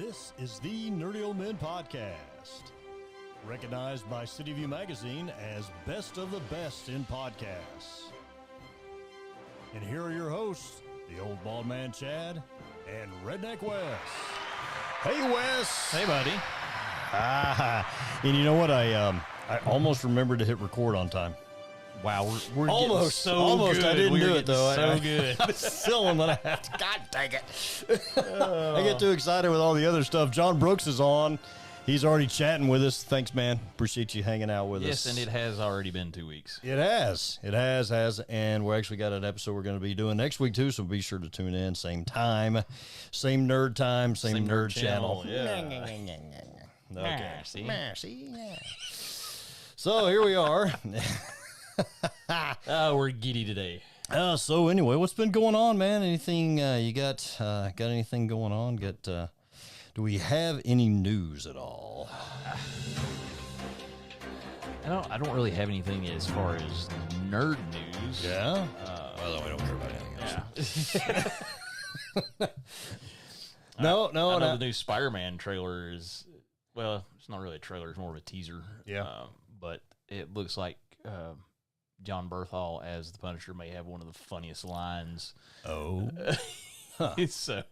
This is the Nerdy Old Men Podcast, recognized by City View Magazine as best of the best in podcasts. And here are your hosts, the Old Bald Man Chad and Redneck Wes. Hey, Wes. Hey, buddy. And you know what? I almost remembered to hit record on time. Wow, we're Almost. getting so good. I didn't do it, though. So good. I was still I'm gonna have to. God dang it. I get too excited with all the other stuff. John Brooks is on. He's already chatting with us. Thanks, man. Appreciate you hanging out with us. Yes, and it has already been 2 weeks. It has. It has. And we actually got an episode we're going to be doing next week, too, so be sure to tune in. Same time, same nerd time, same nerd channel. Yeah. Okay. See? So here we are. Oh, we're giddy today. So anyway, what's been going on, man? Anything you got? Got anything going on? Do we have any news at all? I don't really have anything as far as nerd news. Yeah. Well, we don't care about anything else. Yeah. No. I know the new Spider-Man trailer is, well, it's not really a trailer, it's more of a teaser. Yeah. But it looks like John Berthal as the Punisher may have one of the funniest lines. Oh. So,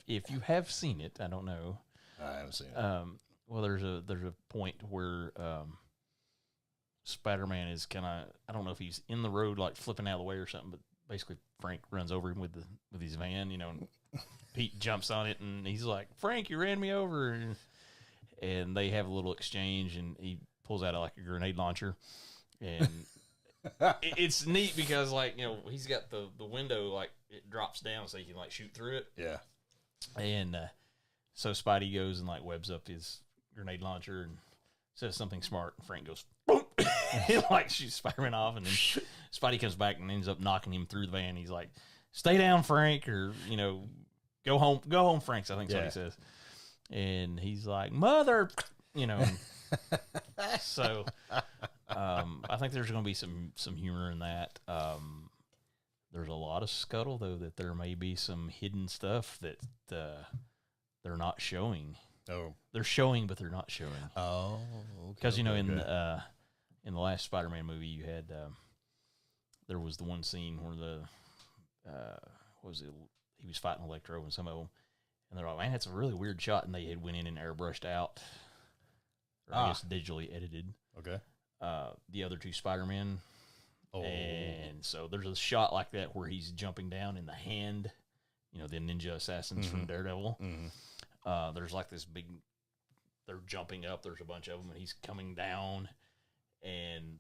if you have seen it, I don't know. I haven't seen it. Well, there's a point where Spider-Man is kind of, I don't know if he's in the road like flipping out of the way or something, but basically Frank runs over him with his van, and Pete jumps on it and he's like, "Frank, you ran me over," and they have a little exchange, and he pulls out like a grenade launcher, and it's neat because he's got the window, like it drops down so you can like shoot through it. Yeah. And so Spidey goes and like webs up his grenade launcher and says something smart, and Frank goes boom. He like shoots Spider-Man off, and then Spidey comes back and ends up knocking him through the van. He's like, "Stay down, Frank," or go home, Frank, I think is what he says. And he's like, "Mother," So I think there's going to be some humor in that. There's a lot of scuttle, though, that there may be some hidden stuff that they're not showing. Oh. They're showing, but they're not showing. Oh. Because, in the last Spider-Man movie, you had, there was the one scene where he was fighting Electro and some of them, and they're like, "Man, that's a really weird shot," and they had went in and airbrushed out, or I guess digitally edited. Okay. The other two Spider-Men. Oh. And so there's a shot like that where he's jumping down in the hand, the ninja assassins from Daredevil. Mm-hmm. There's like this big, they're jumping up, there's a bunch of them, and he's coming down, and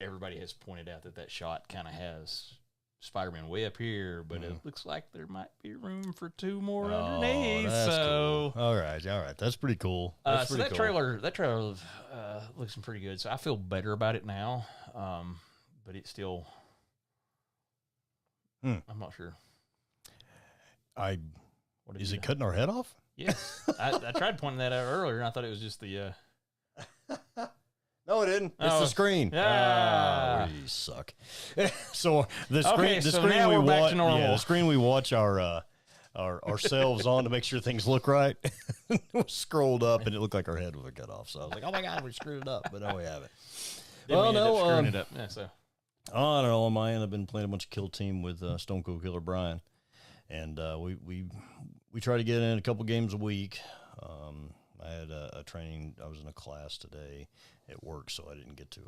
everybody has pointed out that shot kind of has Spider-Man way up here, but it looks like there might be room for two more underneath. That's so cool. All right, that's pretty cool. That's so pretty that trailer looks pretty good. So I feel better about it now. But it's still, I'm not sure. Is it cutting our head off? Yes. I tried pointing that out earlier, and I thought it was just the... No, it didn't. It's the screen. Yeah. You suck. So the screen, Okay, the so screen now we we're back watch, to normal. the screen we watch ourselves on to make sure things look right. Scrolled up, and it looked like our head was cut off. So I was like, "Oh my god, we screwed it up!" But no, we haven't. Then we ended up screwing it up. Yeah, so. I don't know. On my end, I've been playing a bunch of Kill Team with Stone Cold Killer Brian, and we try to get in a couple games a week. I had a training. I was in a class today at work, so we didn't get to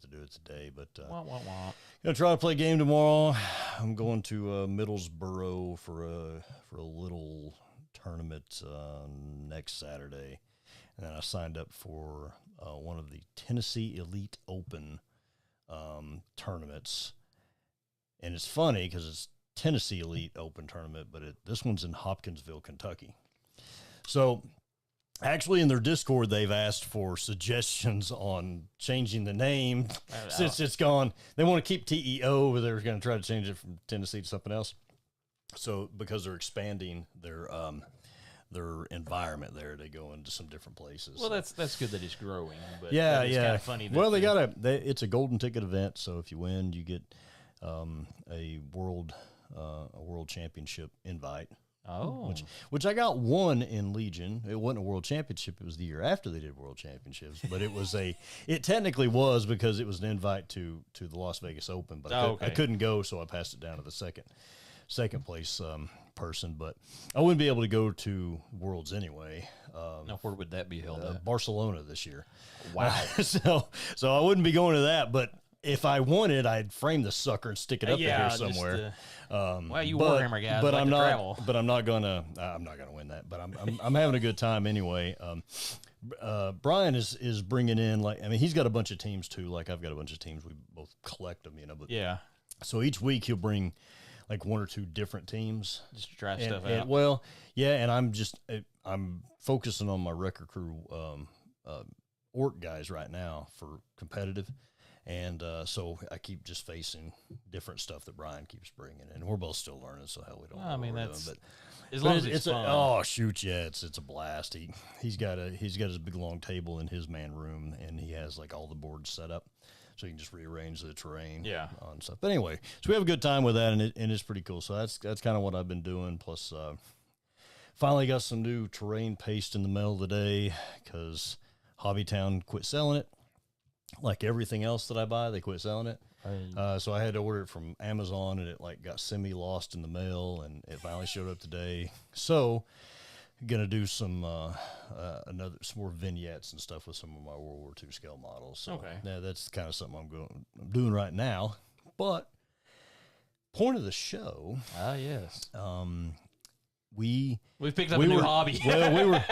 do it today. But gonna try to play a game tomorrow. I'm going to Middlesboro for a little tournament next Saturday, and then I signed up for one of the Tennessee Elite Open tournaments. And it's funny because it's Tennessee Elite Open tournament, but this one's in Hopkinsville, Kentucky. So actually in their Discord, they've asked for suggestions on changing the name since it's gone. They want to keep TEO, but they're going to try to change it from Tennessee to something else. So because they're expanding their environment there, they go into some different places. Well, that's good that it's growing. But yeah. It's kind of funny. That it's a golden ticket event. So if you win, you get a world championship invite. Oh, which I got one in Legion. It wasn't a world championship. It was the year after they did world championships, but it technically was because it was an invite to the Las Vegas Open, but I couldn't go. So I passed it down to the second place person, but I wouldn't be able to go to Worlds anyway. now where would that be held at? Barcelona this year. Wow. So I wouldn't be going to that, but if I wanted, I'd frame the sucker and stick it up there somewhere. Well, you Warhammer guys, but like I'm to not. travel. But I'm not gonna. I'm not gonna win that. But I'm having a good time anyway. Brian is bringing in, like, I mean, he's got a bunch of teams too. Like I've got a bunch of teams. We both collect them, But Yeah, so each week he'll bring like one or two different teams. just to try stuff out. Well, yeah, and I'm focusing on my Wrecker Crew orc guys right now for competitive. And so I keep just facing different stuff that Brian keeps bringing, and we're both still learning. So hell, we don't. Well, I mean, know what we're that's doing, as long as it's fun. oh shoot, yeah, it's a blast. He's got his big long table in his man room, and he has like all the boards set up, so you can just rearrange the terrain, on stuff. But anyway, so we have a good time with that, and it's pretty cool. So that's kind of what I've been doing. Plus, finally got some new terrain paste in the mail today because Hobbytown quit selling it. Like everything else that I buy, they quit selling it. So I had to order it from Amazon, and it like got semi-lost in the mail, and it finally showed up today. So gonna do some more vignettes and stuff with some of my World War II scale models. So yeah, that's kind of something I'm doing right now. But point of the show, Yes, we've picked up a new hobby. Well,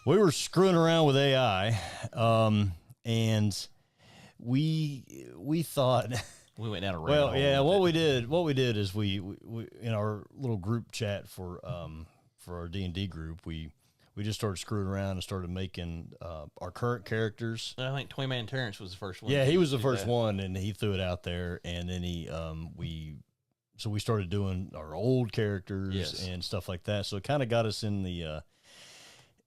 we were screwing around with AI. And we thought we went down a well, hole yeah. What we did is we in our little group chat for our D&D group, we just started screwing around and started making our current characters. I think Toyman Terrence was the first one. Yeah, he was the first one, and he threw it out there, and then we started doing our old characters and stuff like that. So it kind of got us in the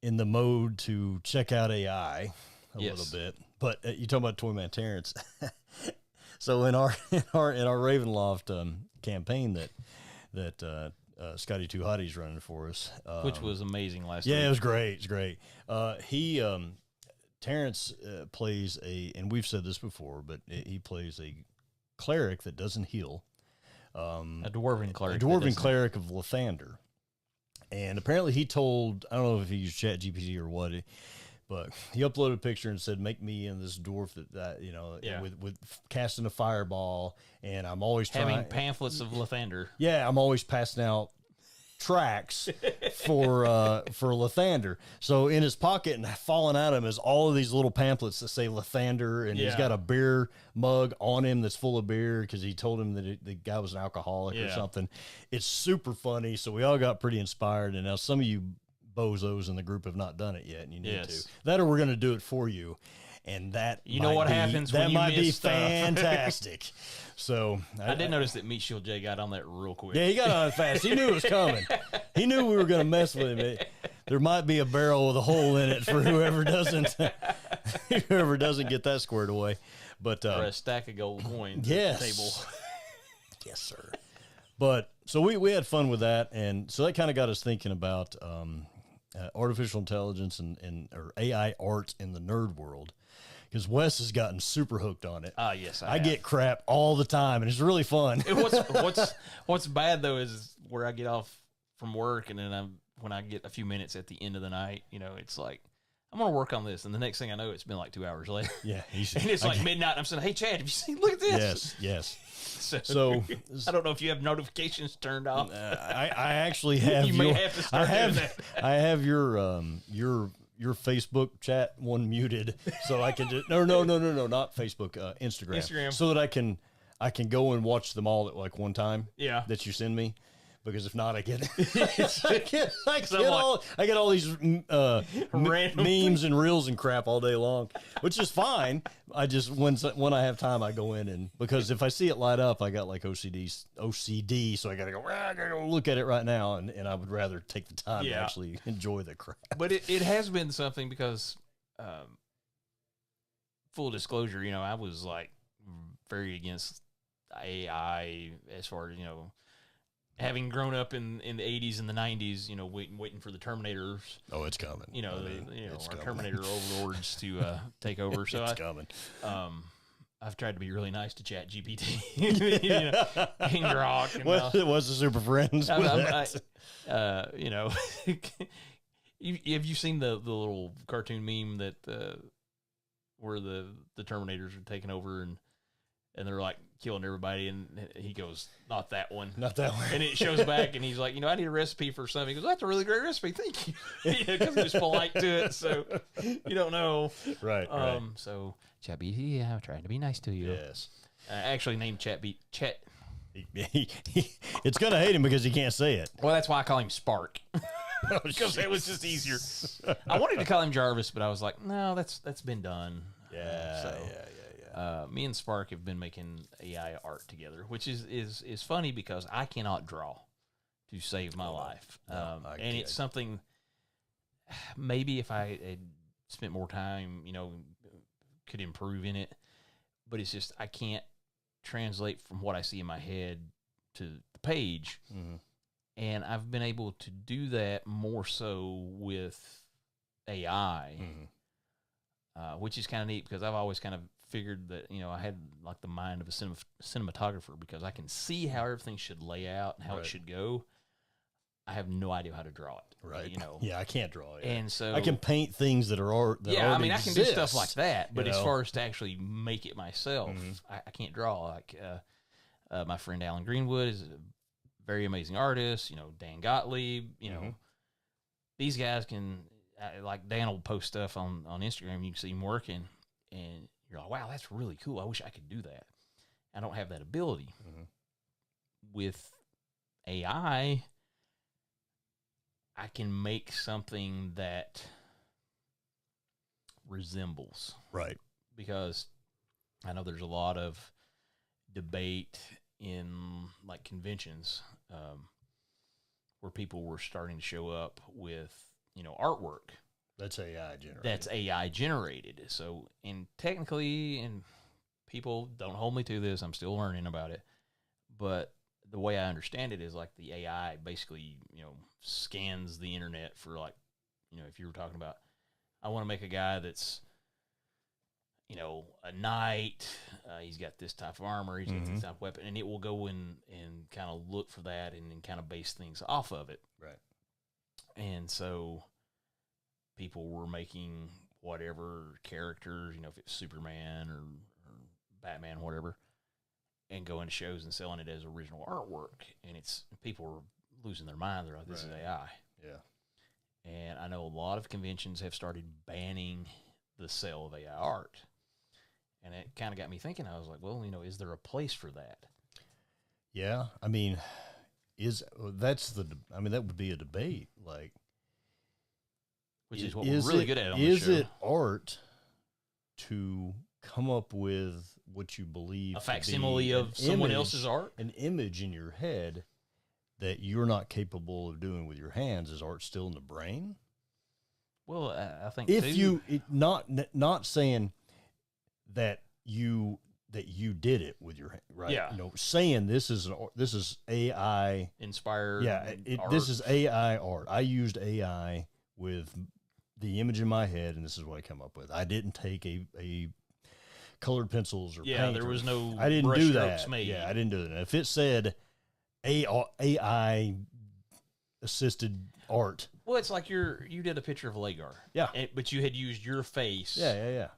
mode to check out AI a little bit. But you talking about Toyman Terrence. So in our Ravenloft campaign that Scotty Two Hotties running for us, which was amazing last week. Yeah, it was great. It's great. Terrence plays and we've said this before, but he plays a cleric that doesn't heal. A dwarven cleric. A dwarven cleric of Lathander. And apparently he told, I don't know if he used ChatGPT or what, but he uploaded a picture and said, "Make me in this dwarf that with casting a fireball." And I'm always having pamphlets of Lathander. Yeah, I'm always passing out tracks for Lathander. So in his pocket and falling out of him is all of these little pamphlets that say Lathander, and he's got a beer mug on him that's full of beer because he told him that the guy was an alcoholic or something. It's super funny. So we all got pretty inspired, and now some of you bozos in the group have not done it yet, and you need to. That, or we're going to do it for you, and that happens. That when you might be miss fantastic. So I did notice that Meat Shield J got on that real quick. Yeah, he got on it fast. He knew it was coming. He knew we were going to mess with him. There might be a barrel with a hole in it for whoever doesn't get that squared away. But or a stack of gold coins. Yes. At the table. Yes, sir. But so we had fun with that, and so that kind of got us thinking about artificial intelligence or AI art in the nerd world, because Wes has gotten super hooked on it. Yes, I get crap all the time, and it's really fun. What's bad though is where I get off from work, and then when I get a few minutes at the end of the night, it's like, I'm gonna work on this, and the next thing I know, it's been like 2 hours later. Yeah, and it's like midnight. And I'm saying, "Hey, Chad, have you seen? Look at this." Yes. So I don't know if you have notifications turned off. I actually have. You may have to start doing that. I have your Facebook chat one muted, so I can just no, not Facebook, Instagram, so that I can go and watch them all at like one time. Yeah, that you send me. Because if not, I get all these memes and reels and crap all day long, which is fine. I just when I have time, I go in, and because if I see it light up, I got like OCD, so I gotta go look at it right now, and I would rather take the time to actually enjoy the crap. But it has been something because, full disclosure, I was like very against AI as far as having grown up in the 80s and the 90s, you know, waiting for the Terminators. Oh, it's coming. You know, I mean, our coming. Terminator overlords to take over. So it's coming. I've tried to be really nice to ChatGPT, you know, and Grok. And What's the Super Friends? You know, have you seen the little cartoon meme that where the Terminators are taking over and they're like killing everybody, and he goes, "Not that one, not that one." And it shows back, and he's like, "You know, I need a recipe for something." He goes, "That's a really great recipe, thank you," because he was polite to it, so you don't know, right? So ChatGPT, I'm trying to be nice to you. Yes, actually named Chat. It's gonna hate him because he can't say it. Well, that's why I call him Spark. Because it was just easier. I wanted to call him Jarvis, but I was like, no, that's been done. Yeah, me and Spark have been making AI art together, which is funny because I cannot draw to save my life. And it's something maybe if I had spent more time, you know, could improve in it. But it's just I can't translate from what I see in my head to the page. Mm-hmm. And I've been able to do that more so with AI, which is kind of neat because I've always kind of figured that, you know, I had like the mind of a cinematographer because I can see how everything should lay out and how it should go. I have no idea how to draw it. Right. You know. Yeah, I can't draw it. And so I can paint things that are I mean, I can do stuff like that, but as know? far as to actually make it myself, I can't draw. Like my friend Alan Greenwood is a very amazing artist. You know, Dan Gottlieb. You know, these guys can like Dan will post stuff on Instagram. You can see him working, and you're like, wow, that's really cool. I wish I could do that. I don't have that ability. With AI, I can make something that resembles. Right. Because I know there's a lot of debate in like conventions where people were starting to show up with, you know, artwork. That's AI generated. That's AI generated. So, and technically, and people don't hold me to this, I'm still learning about it, but the way I understand it is like the AI basically, you know, scans the internet for like, you know, if you were talking about, I want to make a guy that's, you know, a knight, he's got this type of armor, he's got this type of weapon, and it will go in and kind of look for that and then kind of base things off of it. Right. And so people were making whatever characters, you know, if it's Superman or Batman, whatever, and going to shows and selling it as original artwork. And it's people were losing their mind. They're like, this is AI. Yeah. And I know a lot of conventions have started banning the sale of AI art. And it kind of got me thinking. I was like, well, you know, is there a place for that? Yeah. I mean, that would be a debate. Like, which is what we're really good at on the show. Is it art to come up with what you believe a facsimile of someone else's art? An image in your head that you're not capable of doing with your hands? Is art still in the brain? Well, I think not saying that you did it with your hand, right? Yeah. You know, saying this is AI inspired. Yeah, this is AI art. I used AI with the image in my head, and this is what I come up with. I didn't take a colored pencils or paint. There was no. I didn't do that. Made. Yeah, I didn't do that. If it said AI assisted art. Well, it's like you did a picture of a Lagar. Yeah. But you had used your face. Yeah.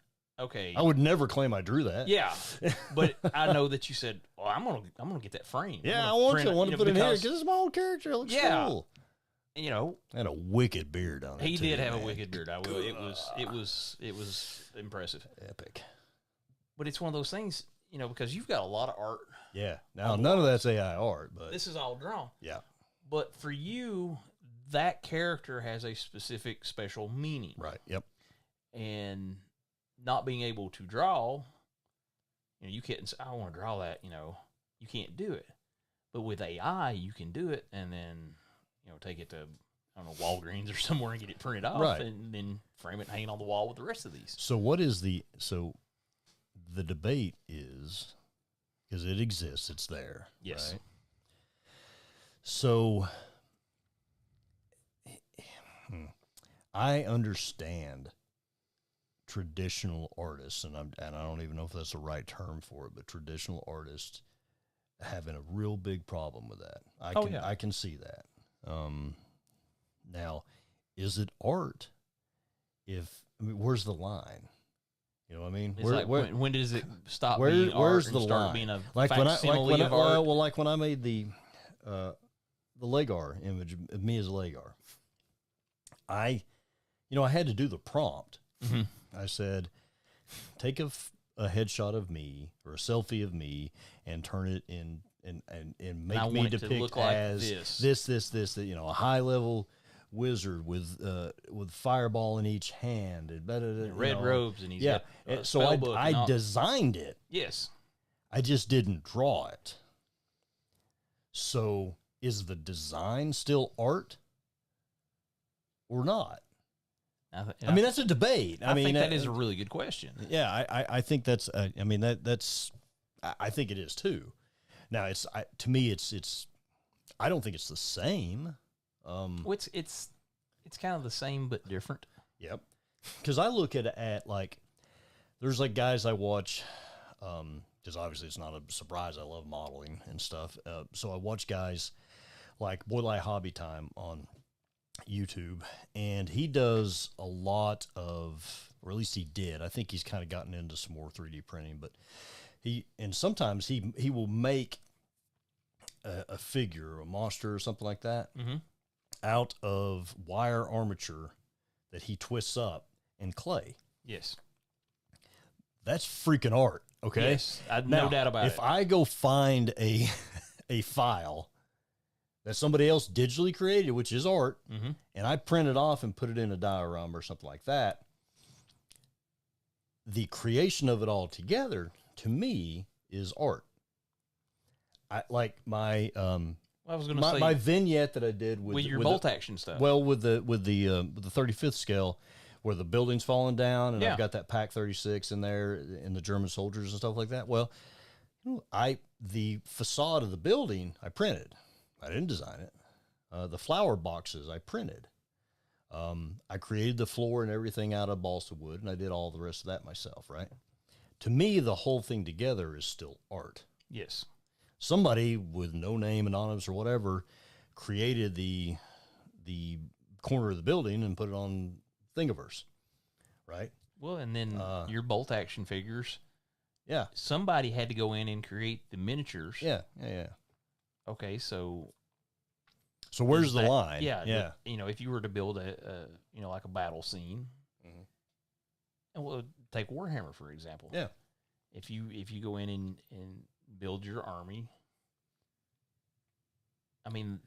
Okay. I would never claim I drew that. Yeah. But I know that you said, well, I'm gonna get that frame. Yeah, I want to put it in here because it's my old character. It looks cool. And, you know, and a wicked beard on it. He did have a wicked beard. It was impressive. Epic. But it's one of those things, you know, because you've got a lot of art. Yeah. Now none of that's AI art, but this is all drawn. Yeah. But for you, that character has a specific special meaning. Right. Yep. And not being able to draw, you know, you can't say, I want to draw that, you know, you can't do it. But with AI, you can do it and then, you know, take it to, I don't know, Walgreens or somewhere and get it printed off and then frame it and hang it on the wall with the rest of these. So the debate is, because it exists, it's there. Yes. Right? So I understand traditional artists, and I don't even know if that's the right term for it, but traditional artists having a real big problem with that. I can see that. Now, is it art? Where's the line? You know what I mean? When does it stop being art where's and the start line? being a like facsimile of art? like when I made the Legar image of me as a Legar, I had to do the prompt. Mm-hmm. I said, take a headshot of me or a selfie of me and turn it in and make me depict as this, a high level wizard with fireball in each hand and red robes, and he's got a so I designed it. Yes, I just didn't draw it. So is the design still art or not? I mean, that's a debate. I think that is a really good question. Yeah, I think that's. I mean, that's. I think it is too. Now, to me, it's. I don't think it's the same. Well, it's kind of the same but different. Yep. Because I look at like, there's like guys I watch, because obviously it's not a surprise. I love modeling and stuff. So I watch guys like Boylai Hobby Time on YouTube, and he does a lot of, or at least he did. I think he's kind of gotten into some more 3D printing, but sometimes he will make a figure or a monster or something like that out of wire armature that he twists up in clay. Yes. That's freaking art. Okay. Yes. No doubt about it. If I go find a file that somebody else digitally created, which is art, and I print it off and put it in a diorama or something like that, the creation of it all together, to me, is art. I like my I was going to say my vignette that I did with your bolt action stuff. Well, with the 35th scale, where the building's falling down, and I've got that Pac 36 in there, and the German soldiers and stuff like that. Well, the facade of the building I printed. I didn't design it. The flower boxes I printed. I created the floor and everything out of balsa wood, and I did all the rest of that myself, right? To me, the whole thing together is still art. Yes. Somebody with no name, anonymous or whatever, created the corner of the building and put it on Thingiverse, right? Well, and then your bolt action figures. Yeah. Somebody had to go in and create the miniatures. Yeah. Okay, so where's the line? Yeah. If you were to build a like a battle scene, and we'll take Warhammer for example. Yeah. If you go in and build your army, I mean,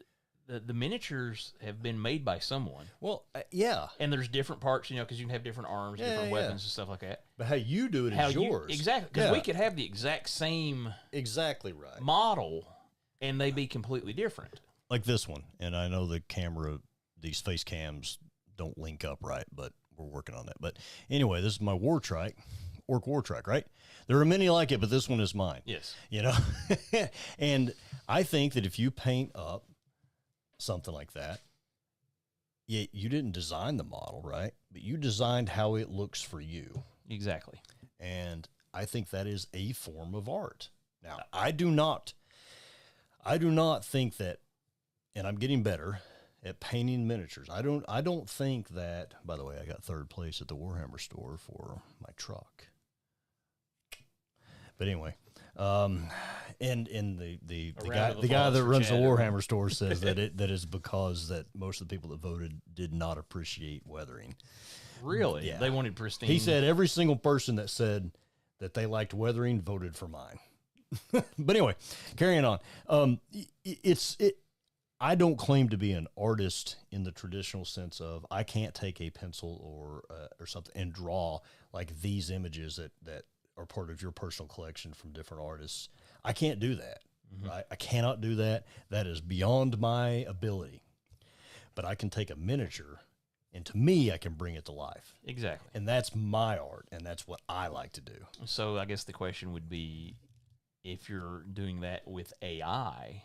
the miniatures have been made by someone. Well, yeah. And there's different parts, because you can have different arms, different weapons, and stuff like that. But how you do it is yours. Exactly. Because we could have the exact same exactly right model, and they be completely different. Like this one. And I know the camera, these face cams don't link up right, but we're working on that. But anyway, this is my War Trike, Orc War Trike, right? There are many like it, but this one is mine. Yes. And I think that if you paint up something like that, you didn't design the model, right? But you designed how it looks for you. Exactly. And I think that is a form of art. Now, I do not think that, and I'm getting better at painting miniatures. I don't think that, by the way, I got third place at the Warhammer store for my truck. But anyway, and the guy that runs the Warhammer store says that is because that most of the people that voted did not appreciate weathering. Really? Yeah. They wanted pristine. He said every single person that said that they liked weathering voted for mine. But anyway, carrying on. I don't claim to be an artist in the traditional sense of I can't take a pencil or something and draw like these images that are part of your personal collection from different artists. I can't do that, right? I cannot do that. That is beyond my ability. But I can take a miniature, and to me, I can bring it to life. Exactly. And that's my art, and that's what I like to do. So I guess the question would be, if you're doing that with AI,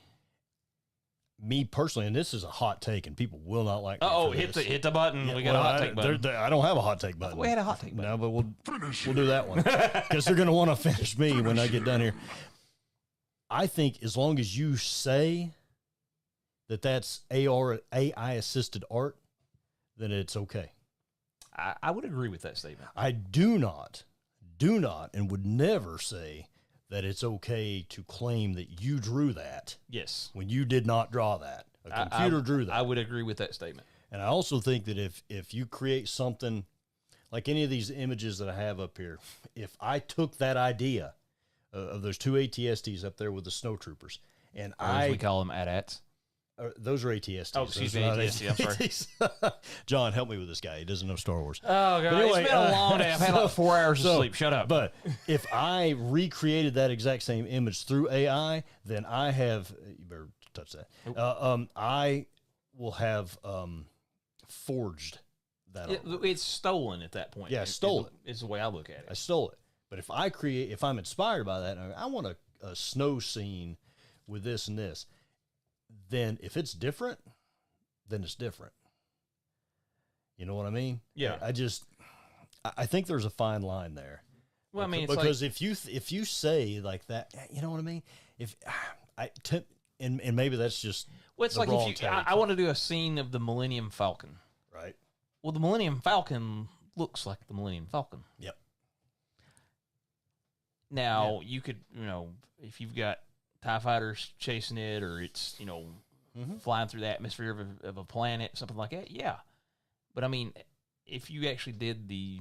me personally, and this is a hot take, and people will not like me Oh, for hit this. the button. We got Well, a hot take button. I don't have a hot take button. We had a hot take button. No, but we'll do that one because they're going to want to finish me when I get done here. I think as long as you say that that's AI assisted art, then it's okay. I would agree with that statement. I do not, and would never say that it's okay to claim that you drew that Yes. when you did not draw that. A computer drew that. I would agree with that statement. And I also think that if you create something like any of these images that I have up here, if I took that idea of those two ATSTs up there with the snow troopers, and Or as we call them, AT-ATs. Those are ATSTs. Oh, excuse Those me, are not ATST, I'm sorry. ATSTs. John, help me with this guy. He doesn't know Star Wars. Oh, God. Anyway, It's been a long day. I've had like 4 hours of sleep. Shut up. But if I recreated that exact same image through AI, then I have, you better touch that. I will have forged that. It's stolen at that point. Yeah, stolen. It's the way I look at it. I stole it. But if I'm inspired by that, and I want a snow scene with this and this, then if it's different, then it's different. You know what I mean? Yeah. I think there's a fine line there. Well, I mean, it's because like, if you say like that, you know what I mean? And maybe that's just well, it's the like wrong if take. I want to do a scene of the Millennium Falcon. Right. Well, the Millennium Falcon looks like the Millennium Falcon. Yep. Now, you could, if you've got TIE fighters chasing it, or it's, flying through the atmosphere of a planet, something like that, yeah. But, I mean, if you actually did the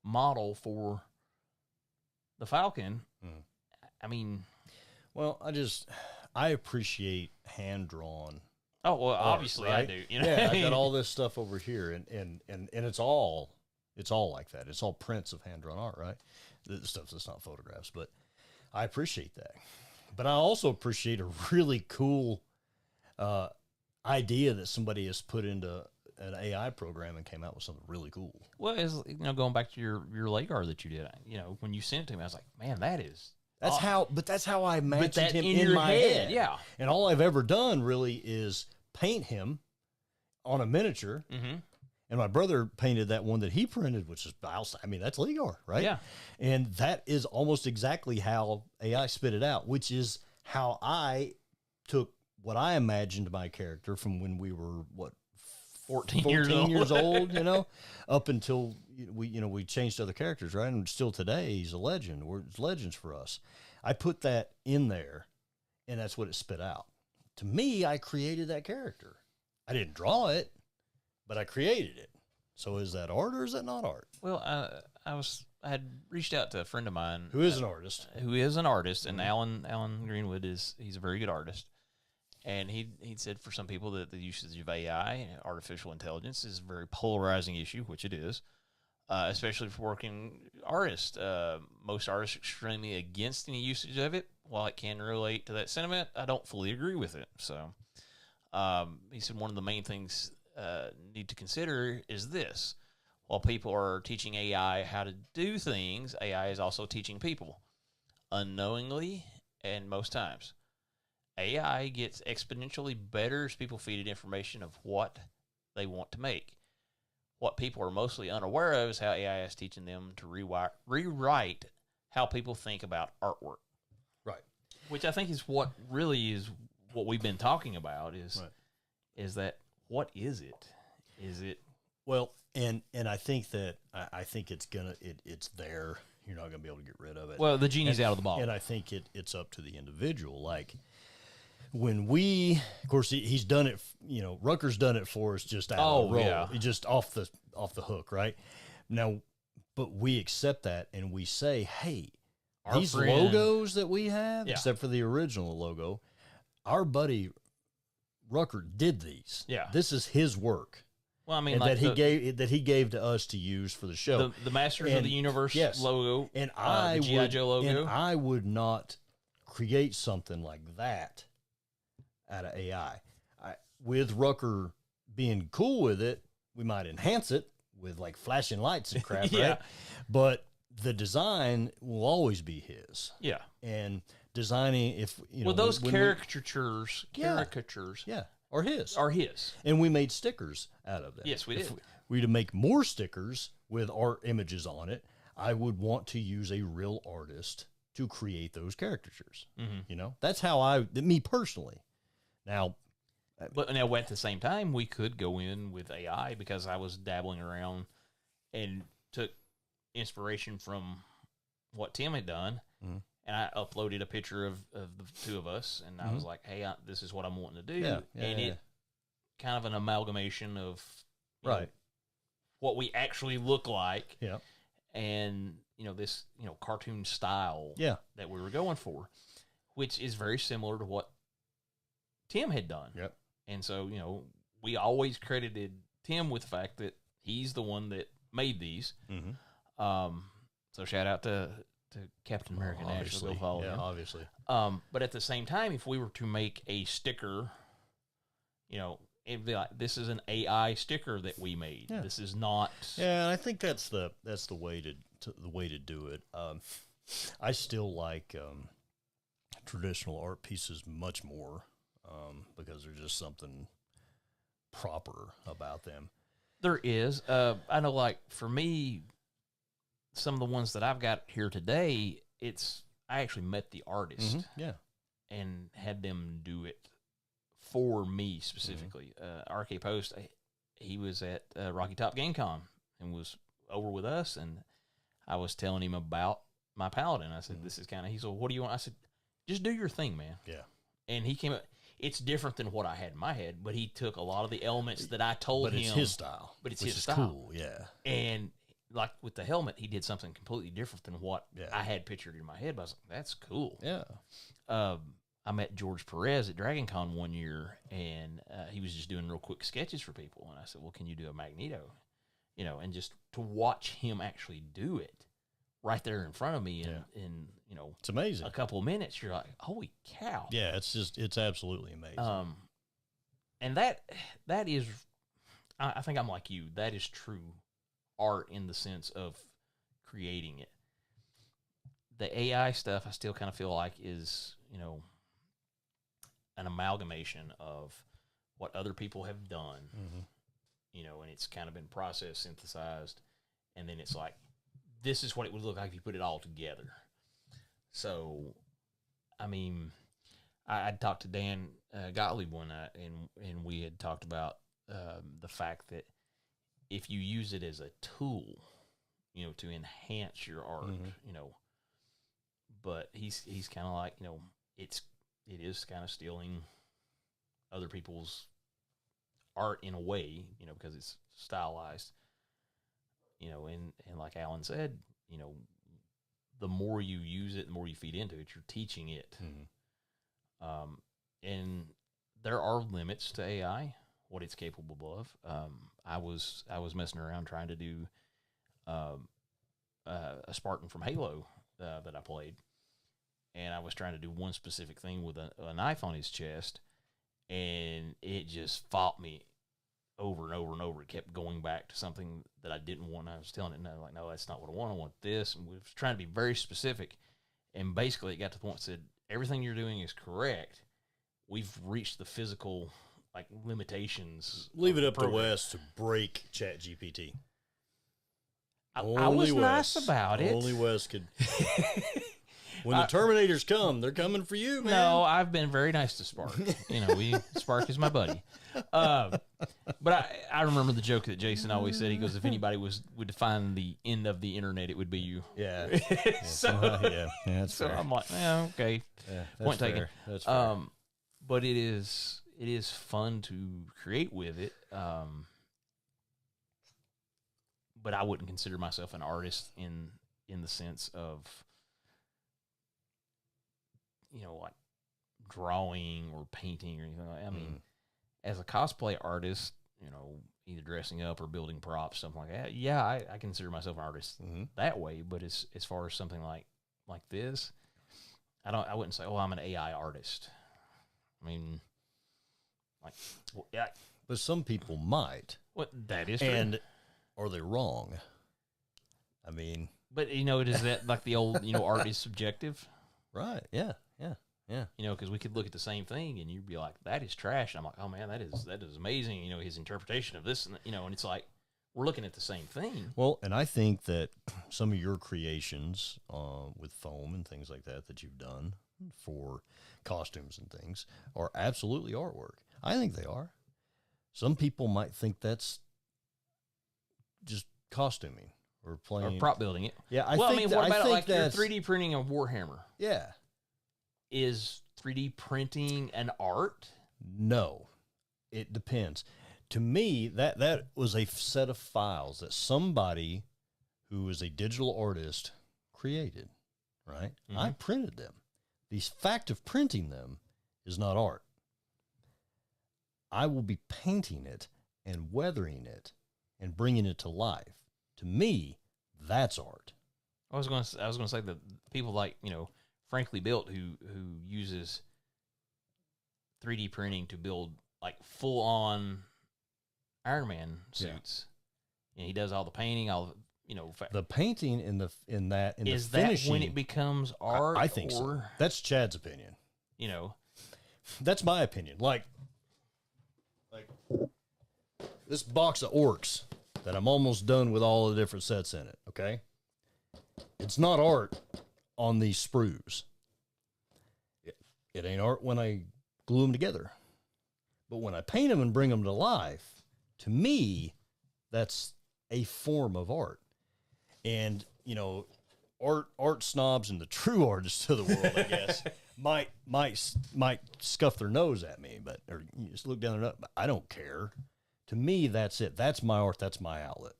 model for the Falcon, I mean... Well, I appreciate hand-drawn. Oh, well, art, obviously right? I do. Yeah, I got all this stuff over here, and it's all like that. It's all prints of hand-drawn art, right? The stuff that's not photographs, but I appreciate that. But I also appreciate a really cool idea that somebody has put into an AI program and came out with something really cool. Well, it's, going back to your Legar that you did, when you sent it to me, I was like, man, that's how I imagined that him in in your my head. yeah. And all I've ever done really is paint him on a miniature. Mm-hmm. And my brother painted that one that he printed, which is, I mean, that's Legar, right? Yeah. And that is almost exactly how AI spit it out, which is how I took what I imagined my character from when we were, 14 years old, old, up until we changed other characters, right? And still today, he's a legend. It's legends for us. I put that in there, and that's what it spit out. To me, I created that character. I didn't draw it, but I created it. So is that art or is that not art? Well, I had reached out to a friend of mine Who is an artist. And Alan Greenwood he's a very good artist. And he said for some people that the usage of AI, artificial intelligence, is a very polarizing issue, which it is, especially for working artists. Most artists are extremely against any usage of it. While it can relate to that sentiment, I don't fully agree with it. So he said one of the main things need to consider is this. While people are teaching AI how to do things, AI is also teaching people unknowingly and most times. AI gets exponentially better as people feed it information of what they want to make. What people are mostly unaware of is how AI is teaching them to rewrite how people think about artwork. Right. Which I think is what we've been talking about is that what is it? Is it well? And I think that I think it's there. You're not gonna be able to get rid of it. Well, the genie's out of the bottle. And I think it's up to the individual. Like when of course he's done it. Rucker's done it for us just out of the roll. Yeah. Just off the hook, right? Now, but we accept that and we say, hey, these logos that we have, except for the original logo, our buddy Rucker did these. Yeah. This is his work. Well, I mean, and like that he gave to us to use for the show. The Masters of the Universe logo, and the G.I. Joe logo. And I would not create something like that out of AI. With Rucker being cool with it, we might enhance it with like flashing lights and crap, Yeah. right? But the design will always be his. Yeah. And designing, if you know, Well, those when caricatures, Yeah. caricatures are his, are his. and we made stickers out of them. Yes, we If did. we to make more stickers with art images on it, I would want to use a real artist to create those caricatures. Mm-hmm. You know, that's how me personally. Now, But now at the same time, we could go in with AI because I was dabbling around and took inspiration from what Tim had done. Mhm. And I uploaded a picture of the two of us, and I was like, "Hey, this is what I'm wanting to do." Yeah, and it kind of an amalgamation of you Right. know, what we actually look like, Yeah. and this cartoon style Yeah. that we were going for, which is very similar to what Tim had done. Yep. And so we always credited Tim with the fact that he's the one that made these. Mm-hmm. So shout out to Captain America National. Obviously. Go follow Yeah, him. obviously. But at the same time, if we were to make a sticker, it'd be like, this is an AI sticker that we made. Yeah. This is not. Yeah, and I think that's the way to do it. I still like traditional art pieces much more because there's just something proper about them. There is. I know, like, for me, some of the ones that I've got here today, I actually met the artist Yeah. and had them do it for me specifically. RK Post, he was at Rocky Top Game Con and was over with us, and I was telling him about my Paladin. I said, this is kind of, he said, what do you want? I said, just do your thing, man. Yeah. And he came up, it's different than what I had in my head, but he took a lot of the elements that I told him. But it's his style. But it's which his is style. Cool, yeah. And like with the helmet, he did something completely different than what Yeah. I had pictured in my head. But I was like, that's cool. Yeah. I met George Perez at Dragon Con one year, and he was just doing real quick sketches for people. And I said, well, can you do a Magneto? And just to watch him actually do it right there in front of me in It's amazing. a couple of minutes, you're like, holy cow. Yeah, it's absolutely amazing. And that is, I think I'm like you, that is true art in the sense of creating it. The AI stuff, I still kind of feel like is, an amalgamation of what other people have done, and it's kind of been processed, synthesized, and then it's like, this is what it would look like if you put it all together. So, I mean, I'd talked to Dan Gottlieb one night, and we had talked about the fact that if you use it as a tool, to enhance your art, but he's kind of like, it is kind of stealing other people's art in a way, because it's stylized, and like Alan said, the more you use it, the more you feed into it, you're teaching it. And there are limits to AI, what it's capable of. I was messing around trying to do a Spartan from Halo that I played, and I was trying to do one specific thing with a knife on his chest, and it just fought me over and over and over. It kept going back to something that I didn't want. I was telling it, no, that's not what I want. I want this. And we was trying to be very specific. And basically it got to the point that said, everything you're doing is correct. We've reached the physical limitations. Leave it up to program. Wes to break ChatGPT. I was nice about it. Only Wes could. When the Terminators come, they're coming for you, man. No, I've been very nice to Spark. Spark is my buddy. But I remember the joke that Jason always said. He goes, if anybody would define the end of the internet, it would be you. Yeah. So that's so fair. I'm like, okay. Yeah, Point taken. That's fair. But it is fun to create with it. But I wouldn't consider myself an artist in the sense of, like drawing or painting or anything like that. I mean, as a cosplay artist, either dressing up or building props, something like that. Yeah, I consider myself an artist that way. But as far as something like this, I wouldn't say, oh, I'm an AI artist. I mean, yeah. But some people might. What that is true. And are they wrong? I mean, But is that like the old art is subjective? right? Yeah, yeah. Yeah. You know, because we could look at the same thing and you'd be like, that is trash. And I'm like, oh man, that is amazing. You know, his interpretation of this, and you know, and it's like we're looking at the same thing. Well, and I think that some of your creations with foam and things like that you've done for costumes and things are absolutely artwork. I think they are. Some people might think that's just costuming or playing Or prop building it. Yeah, Well, I mean, what about it, like your that's 3D printing of Warhammer? Yeah. Is 3D printing an art? No, it depends. To me, that was a set of files that somebody who is a digital artist created, right? Mhm. I printed them. The fact of printing them is not art. I will be painting it and weathering it and bringing it to life. To me, that's art. I was going to say that people like, you know, Frankly Built who uses 3D printing to build like full on Iron Man suits. Yeah. And he does all the painting, all the, you know, The painting in the is finishing, that when it becomes art? I think so. That's Chad's opinion. You know, that's my opinion. Like this box of orcs that I'm almost done with all the different sets in it. Okay, it's not art on these sprues. It ain't art when I glue them together, but when I paint them and bring them to life, to me, that's a form of art. And you know, art snobs and the true artists of the world, I guess, might scuff their nose at me, but or you just look down their nose. But I don't care. To me, that's it. That's my art. That's my outlet.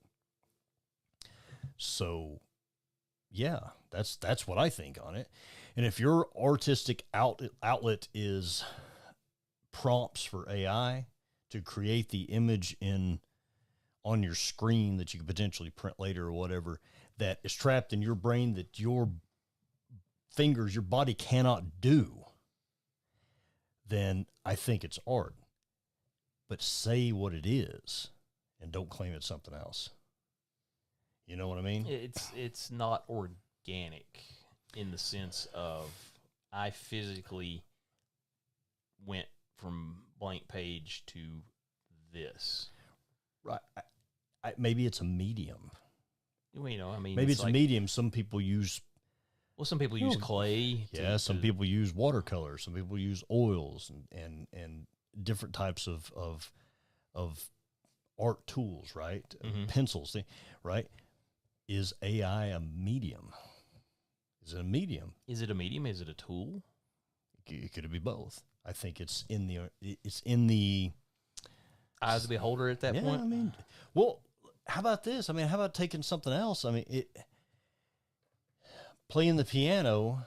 So, yeah, that's what I think on it. And if your artistic outlet is prompts for AI to create the image on your screen that you could potentially print later or whatever, that is trapped in your brain that your fingers, your body cannot do, then I think it's art. But say what it is and don't claim it's something else. You know what I mean? it's not organic in the sense of I physically went from blank page to this. Right. Maybe it's a medium. Well, you know, I mean, maybe it's like, a medium. Some people use. Well, some people use clay. Yeah, some people use watercolor. Some people use oils and different types of art tools, right? Mm-hmm. Pencils, right? Is AI a medium? Is it a medium? Is it a medium? Is it a tool? It could be both. I think it's in the eye of the beholder at that point. I mean, well, how about this? I mean, how about taking something else? I mean, playing the piano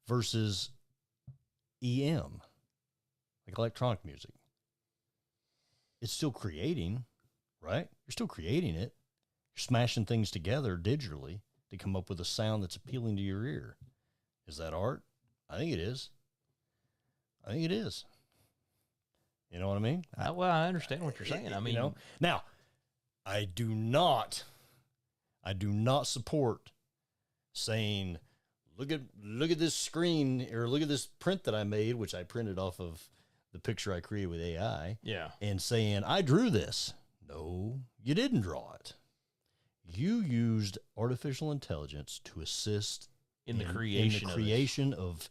versus EM, like electronic music. It's still creating, right? You're still creating it. You're smashing things together digitally to come up with a sound that's appealing to your ear. Is that art? I think it is. I think it is. You know what I mean? Well, I understand what you're saying. I mean, you know, now I do not support saying, look at this screen or look at this print that I made, which I printed off of the picture I created with AI. Yeah. And saying, I drew this. No, you didn't draw it. You used artificial intelligence to assist in the creation of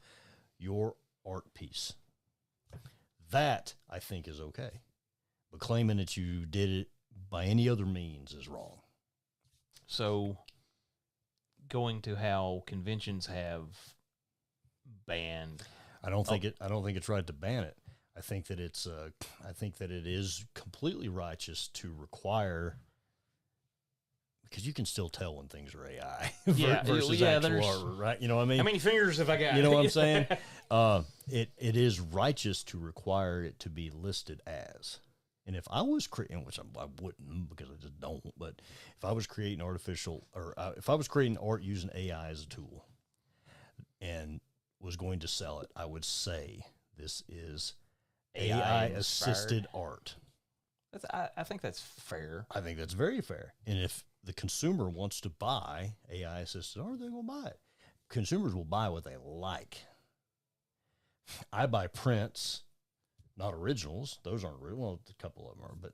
your art piece. That, I think, is okay. But claiming that you did it by any other means is wrong. So, going to how conventions have banned. I don't think it's right to ban it. I think that it is completely righteous to require, because you can still tell when things are AI versus actual art, right? You know what I mean? How many fingers have I got? You know what I'm saying? It is righteous to require it to be listed as. And if I was creating, which I wouldn't because I just don't, but if I was creating if I was creating art using AI as a tool and was going to sell it, I would say this is AI assisted art. I think that's fair. I think that's very fair. And if the consumer wants to buy AI assisted art, they will buy it. Consumers will buy what they like. I buy prints, not originals. Those aren't real. Well, a couple of them are, but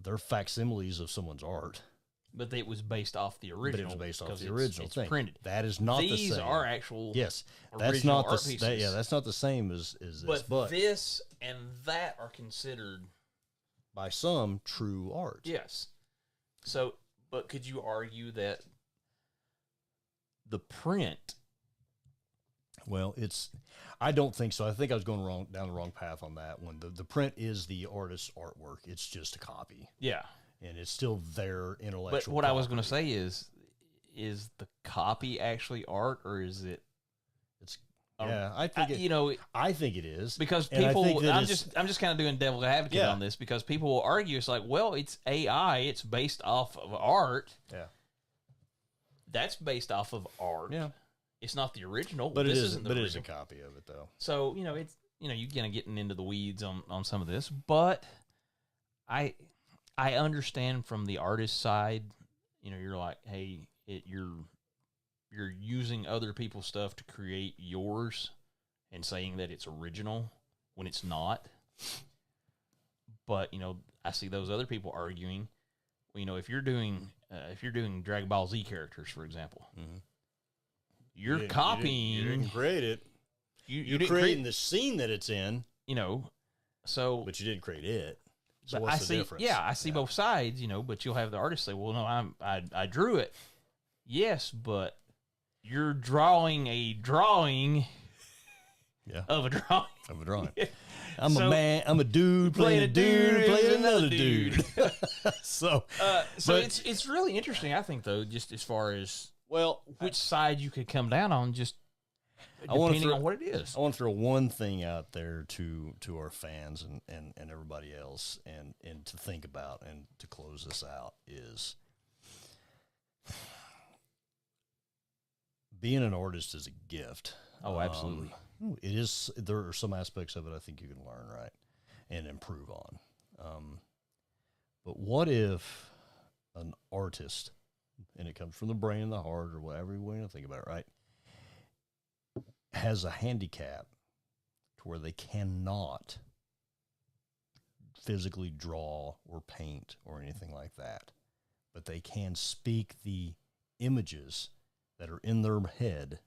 they're facsimiles of someone's art. But it was based off the original. But it was based off 'cause the original it's thing. Printed. That is not the same. These are actual. Yes, that's original not art the pieces. yeah. That's not the same as this. But this and that are considered by some true art. yes. So, but could you argue that the print? Well, I don't think so. I think I was going down the wrong path on that one. The print is the artist's artwork. It's just a copy. Yeah. And it's still their intellectual. But what I was going to say is the copy actually art, or is it? I think I think it is, because And I think people. that I'm just kind of doing devil's advocate Yeah. on this, because people will argue it's like, well, it's AI, it's based off of art. Yeah. That's based off of art. Yeah. It's not the original. But this it is. isn't the But it is a original. copy of it, though. So it's you're kind of getting into the weeds on some of this, but I understand from the artist side. You're like, hey, you're using other people's stuff to create yours, and saying that it's original when it's not. But I see those other people arguing. Well, if you're doing Dragon Ball Z characters, for example, you're copying. You didn't create it. You're You're creating the scene that it's in, so. but you didn't create it. So But what's the difference? Yeah, I see both sides, but you'll have the artist say, "Well, no, I drew it." Yes, but you're drawing a drawing of a drawing. Of a drawing. Yeah. I'm So, a man. I'm a dude playing a dude playing another dude. so It's really interesting, I think, though, just as far as well, which side you could come down on, just wanna depending throw- on what it is. I want to throw one thing out there to our fans and everybody else and to think about and to close this out is being an artist is a gift. Oh, absolutely. It is. There are some aspects of it I think you can learn, right, and improve on. But what if an artist, and it comes from the brain and the heart, or whatever you want to think about it, right, has a handicap to where they cannot physically draw or paint or anything like that, but they can speak the images that are in their head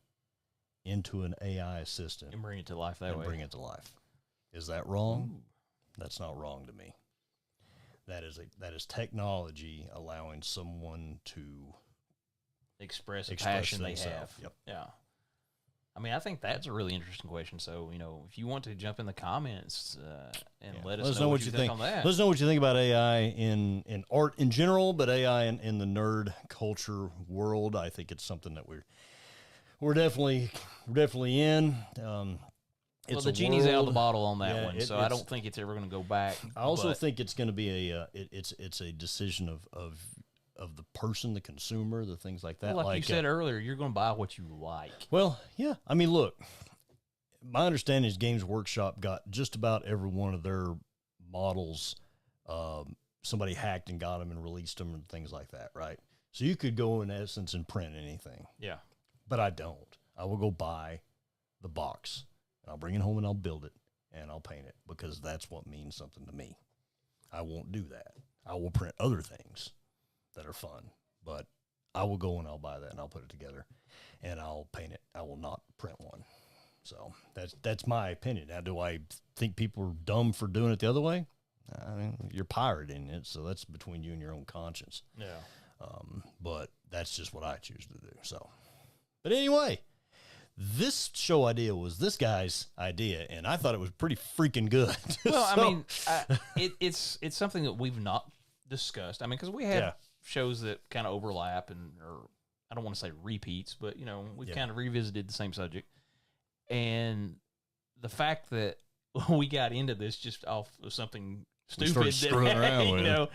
into an AI assistant And bring it to life that and way. bring it to life. Is that wrong? Ooh. That's not wrong to me. That is technology allowing someone to Express a express passion they themselves. have. Yep. Yeah. I mean, I think that's a really interesting question. So, if you want to jump in the comments and let us know what you think on that. Let us know what you think about AI in art in general, but AI in the nerd culture world. I think it's something that we're definitely in. Well, the genie's out of the bottle on that Yeah, one, so I don't think it's ever going to go back. I also but think it's going to be it's a decision of the person, the consumer, the things like that. like you said earlier, you're going to buy what you like. Well, yeah. I mean, look, my understanding is Games Workshop got just about every one of their models. Somebody hacked and got them and released them and things like that, right? So you could go in essence and print anything. Yeah. But I don't. I will go buy the box and I'll bring it home and I'll build it and I'll paint it because that's what means something to me. I won't do that. I will print other things that are fun, but I will go and I'll buy that and I'll put it together and I'll paint it. I will not print one. So that's my opinion. Now, do I think people are dumb for doing it the other way? I mean, you're pirating it, so that's between you and your own conscience. Yeah. But that's just what I choose to do. So, but anyway, this show idea was this guy's idea, and I thought it was pretty freaking good. Well, I So- mean, it's something that we've not discussed. I mean, because we have Yeah. shows that kind of overlap or I don't want to say repeats, but we've kind of revisited the same subject. And the fact that we got into this just off of something We stupid, started screwing around with it.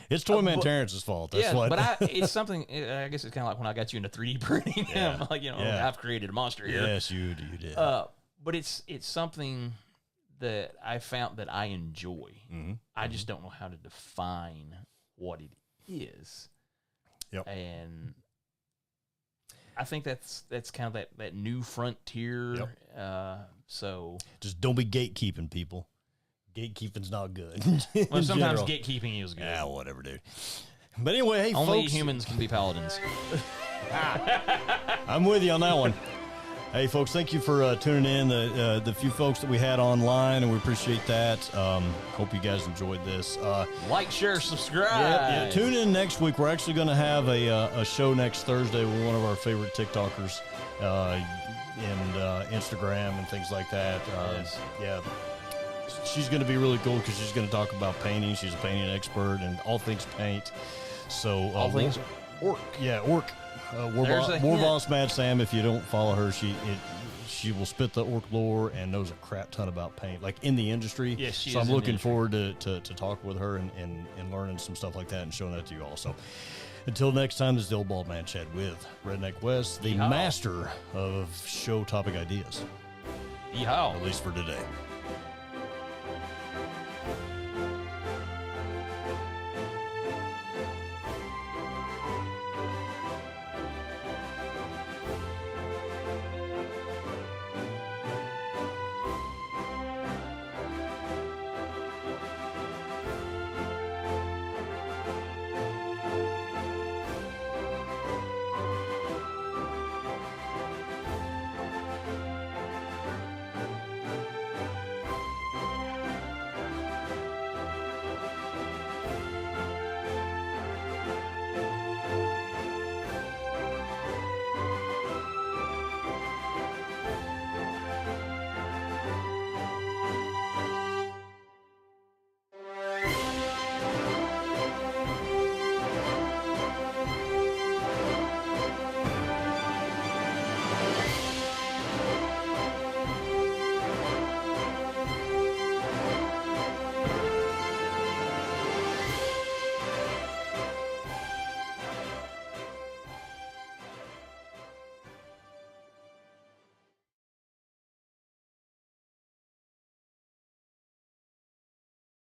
It's Toyman but- Terrence's fault. That's yeah, what. but it's something. I guess it's kind of like when I got you into 3D printing. Yeah. I'm like, Yeah. I've created a monster here. Yes, you did. But it's something that I found that I enjoy. Mm-hmm. I just don't know how to define what it is. Yep. And I think that's kind of that new frontier. Yep. So just don't be gatekeeping, people. Gatekeeping's not good. well, sometimes general. gatekeeping is good. Yeah, whatever, dude. But anyway, hey, Only folks, humans can be paladins. I'm with you on that one. Hey, folks, thank you for tuning in. The few folks that we had online, and we appreciate that. Hope you guys enjoyed this. Like, share, subscribe. Yeah, tune in next week. We're actually going to have a show next Thursday with one of our favorite TikTokers and Instagram and things like that. Yes. Yeah. She's going to be really cool because she's going to talk about painting. She's a painting expert and all things paint. So All things orc. Yeah, orc. War Boss Mad Sam. If you don't follow her, she will spit the orc lore and knows a crap ton about paint, like in the industry. Yes, she so is I'm in looking the forward to talk with her and learning some stuff like that and showing that to you all. So until next time, this is the Old Bald Man Chad with Redneck West, the Yeehaw. master of show topic ideas. Yeehaw. At least for today.